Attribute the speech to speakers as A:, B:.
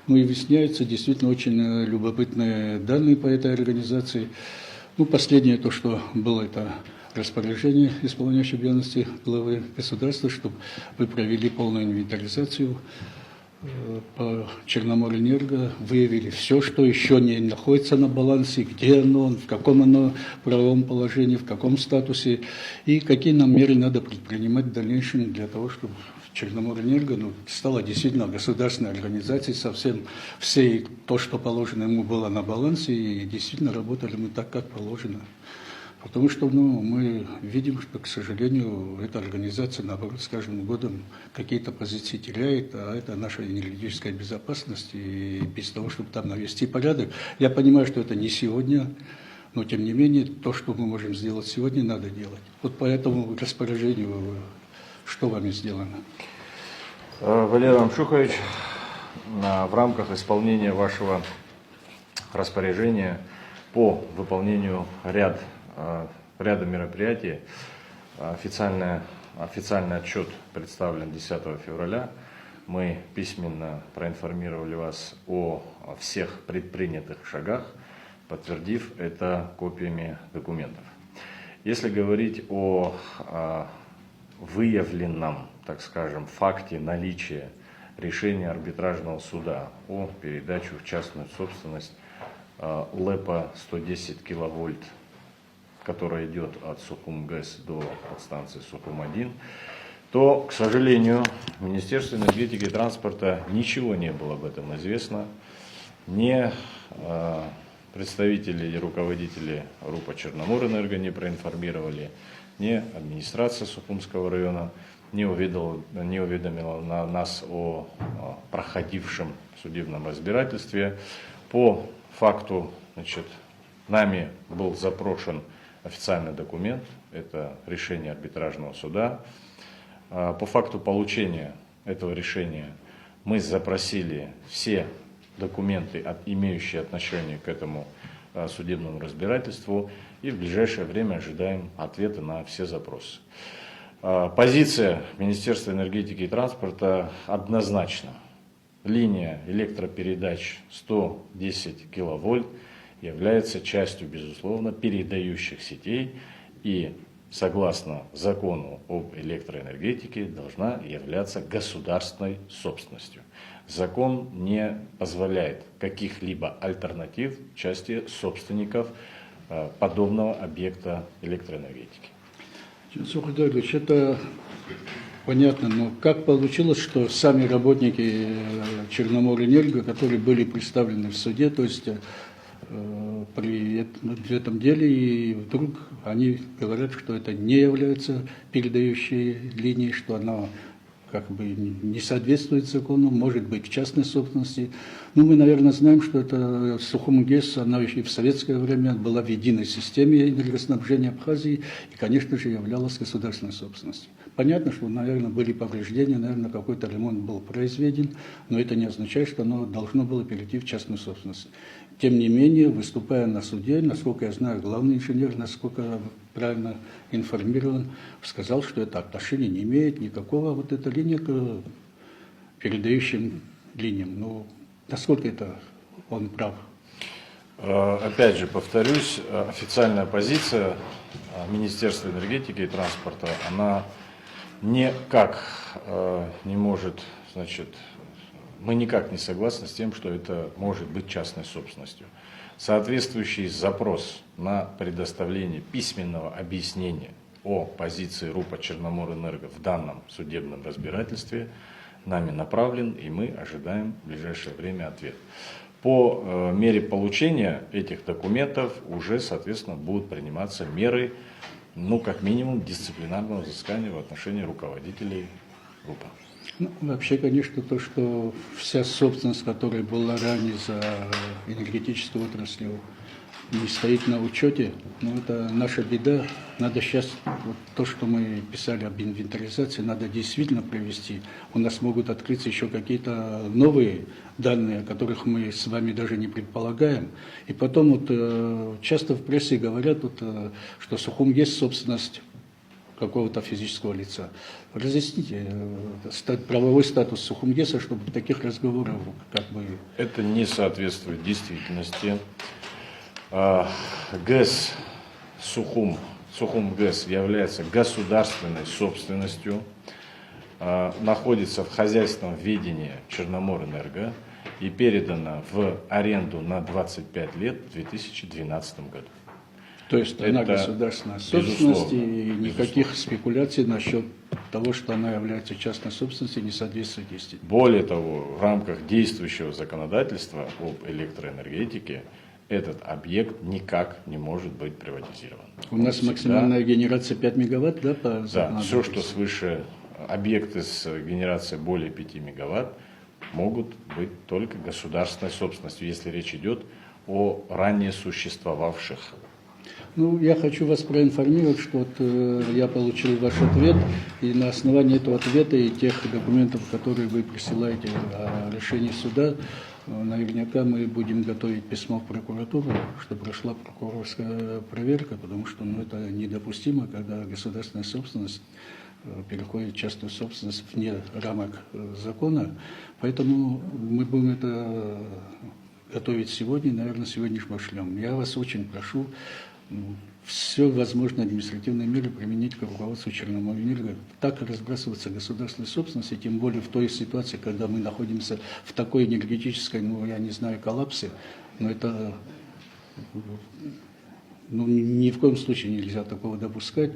A: Ну и выясняются действительно очень любопытные данные по этой организации. Ну, последнее то, что было, это распоряжение исполняющей обязанности главы государства, чтобы вы провели полную инвентаризацию по Черноморэнерго, выявили все, что еще не находится на балансе, где оно, в каком оно правовом положении, в каком статусе, и какие нам меры надо предпринимать в дальнейшем для того, чтобы Черноморэнерго стала действительно государственной организацией, совсем всей то, что положено ему, было на балансе, и действительно работали мы так, как положено. Потому что мы видим, что, к сожалению, эта организация, наоборот, с каждым годом какие-то позиции теряет, а это наша энергетическая безопасность, и без того, чтобы там навести порядок. Я понимаю, что это не сегодня, но, тем не менее, то, что мы можем сделать сегодня, надо делать. Вот по этому распоряжению, что вами сделано?
B: Валерий Амшухович, в рамках исполнения вашего распоряжения по выполнению ряда мероприятий официальный отчет представлен 10 февраля. Мы письменно проинформировали вас о всех предпринятых шагах, подтвердив это копиями документов. Если говорить о выявленном, так скажем, факте наличия решения арбитражного суда о передаче в частную собственность ЛЭПа 110 киловольт, которая идет от Сухум-ГЭС до подстанции Сухум-1, то, к сожалению, Министерству энергетики и транспорта ничего не было об этом известно. Ни представители и руководители РУПа Черноморэнерго не проинформировали, ни администрация Сухумского района не уведомила нас о проходившем судебном разбирательстве. По факту, нами был запрошен официальный документ, это решение арбитражного суда. По факту получения этого решения мы запросили все документы, имеющие отношение к этому судебному разбирательству, и в ближайшее время ожидаем ответа на все запросы. Позиция Министерства энергетики и транспорта однозначна. Линия электропередач 110 киловольт является частью, безусловно, передающих сетей и, согласно закону об электроэнергетике, должна являться государственной собственностью. Закон не позволяет каких-либо альтернатив в части собственников подобного объекта электроэнергетики.
A: Сухой Георгиевич, это понятно, но как получилось, что сами работники Черноморэнерго, которые были представлены в суде, то есть при этом деле, и вдруг они говорят, что это не является передающей линией, что она как бы не соответствует закону, может быть в частной собственности. Ну, мы, наверное, знаем, что это Сухум-ГЭС, она еще и в советское время была в единой системе энергоснабжения Абхазии и, конечно же, являлась государственной собственностью. Понятно, что, наверное, были повреждения, наверное, какой-то ремонт был произведен, но это не означает, что оно должно было перейти в частную собственность. Тем не менее, выступая на суде, насколько я знаю, главный инженер, насколько правильно информирован, сказал, что это отношение не имеет никакого вот эта линия к передающим линиям. Ну, насколько это он прав?
B: Опять же, повторюсь, официальная позиция Министерства энергетики и транспорта, она никак не может, мы никак не согласны с тем, что это может быть частной собственностью. Соответствующий запрос на предоставление письменного объяснения о позиции РУПа Черноморэнерго в данном судебном разбирательстве нами направлен, и мы ожидаем в ближайшее время ответ. По мере получения этих документов уже, соответственно, будут приниматься меры, как минимум, дисциплинарного взыскания в отношении руководителей РУПа.
A: Ну, вообще, конечно, то, что вся собственность, которая была ранее за энергетической отраслью, не стоит на учете, это наша беда. Надо сейчас, вот то, что мы писали об инвентаризации, надо действительно провести. У нас могут открыться еще какие-то новые данные, о которых мы с вами даже не предполагаем. И потом часто в прессе говорят, что Сухум есть собственность какого-то физического лица. Разъясните правовой статус Сухумгеса, чтобы таких разговоров как бы...
B: Это не соответствует действительности. ГЭС Сухумгэс является государственной собственностью, находится в хозяйственном ведении Черноморэнерго и передана в аренду на 25 лет в 2012 году.
A: То есть она
B: Это
A: государственная собственность, и
B: безусловно,
A: никаких спекуляций насчет того, что она является частной собственностью, не соответствует действительности.
B: Более того, в рамках действующего законодательства об электроэнергетике этот объект никак не может быть приватизирован.
A: У нас максимальная генерация 5 мегаватт, да, по
B: Да,
A: законодательству?
B: все, что свыше объекты с генерацией более 5 мегаватт, могут быть только государственной собственностью, если речь идет о ранее существовавших.
A: Ну, я хочу вас проинформировать, что вот, я получил ваш ответ, и на основании этого ответа и тех документов, которые вы присылаете о решении суда, наверняка мы будем готовить письмо в прокуратуру, чтобы прошла прокурорская проверка, потому что это недопустимо, когда государственная собственность переходит в частную собственность вне рамок закона. Поэтому мы будем это готовить сегодня, и, наверное, сегодня же пошлем. Я вас очень прошу все возможные административные меры применить к руководству Черноморэнерго. Так разбрасываться государственной собственностью, тем более в той ситуации, когда мы находимся в такой энергетической, я не знаю, коллапсе, но это ни в коем случае нельзя такого допускать.